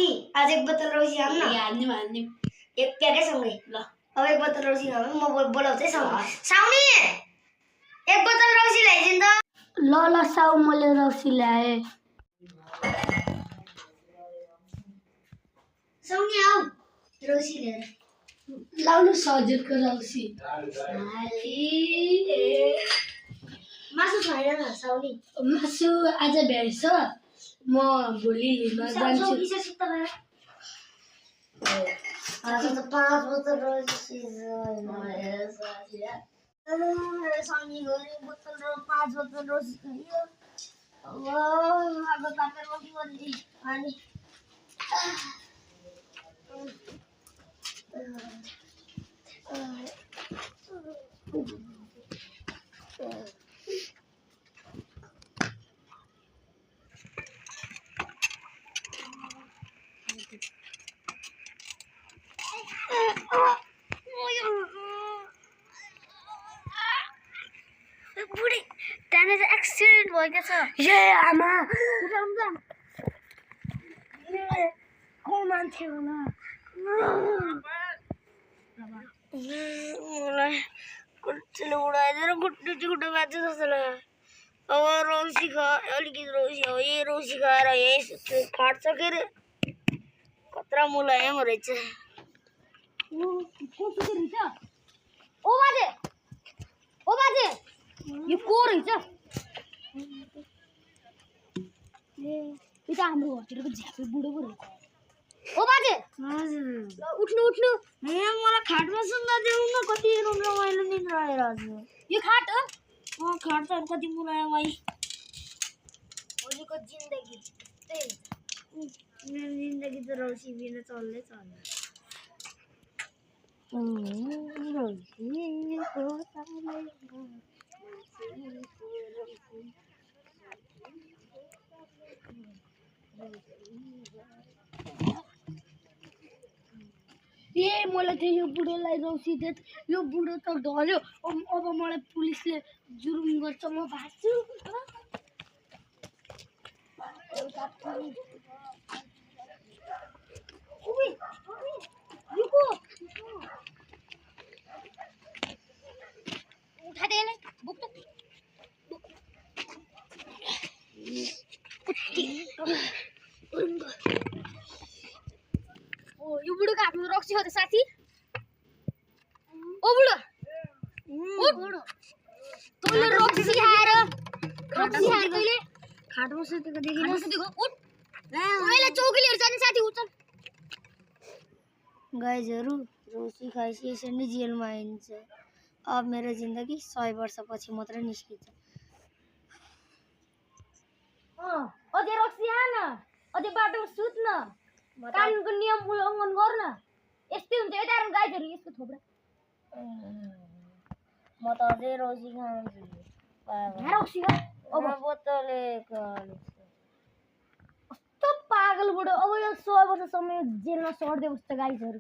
साथी आज एक बोतल रौसी हाल्नु न हाल्ने एक प्याकै सँगै ल अब एक बोतल रौसी हाल्नु म बोलाउँछु है साउनी एक बोतल रौसी ल्याइदिनु त ल ल साउ मैले रौसी ल्याए साउनी आऊ रौसी लिएर लाउनु सजिलको रौसी मासु छैन न साउनी मासु आज भ्याइछ म भोलि लिन जान्छु आज त 5 बोतल रौसी साउनी गरे बोतल र 5 बोतल रौसी खायो अब ताते रोटी बन्दी अनि बुढी त्यहाँनिर एक्सिडेन्ट भएको छ ए आमा को मान्छे होला मलाई कुट्टीले उडाइदिएर गुट्टु चुट्टु बाँच्छ जस्तो लाग्यो अब रौसी खा अलिकति रौसी हो यही रौसी खाएर यही फाट्छ के अरे कत्रा मुलायम रहेछ ओ बाजे यो को रहेछ यो त हाम्रो होटेलको झ्यापे बुढो पो रहेछ ओ बाजे हजुर उठ्नु मलाई खाटमा सुन्न देऊ न कति रमाइलो निद्रा आइरहेछ यो खाट हो खाट त कति मुलायम आई भोलिको जिन्दगी त्यही मेरो जिन्दगी त रौसी बिना चल्दै चल्दैन ए मलाई त यो बुढोलाई रौसी दे यो बुढो त ढल्यो अब मलाई पुलिसले जुर्म गर्छ म भाग्छु यो बुढोको आफ्नो रक्सी हो त साथी ओ बुढो तैँले रक्सी खाएर तैँले खाटमा सुतेको देखिन उठ तैँले चौकी लिएर जाने साथी उठ गाइजहरू रौसी खाएपछि यसरी नै जेलमा आइन्छ अब मेरो जिन्दगी 100 वर्षपछि मात्रै निस्किन्छ अझै रक्सी हान अझै बाटोमा सुत न कानुनको नियम उल्लङ्घन गर्न यस्तै हुन्छ यता गाइजहरू यस्तो थोप्रा म त अझै रौसी खान्छु रक्सी खा अब बोतले कस्तो पागल बुढो अब यो 100 वर्षसम्म जेलमा सर्दै बस्छ गाइजहरू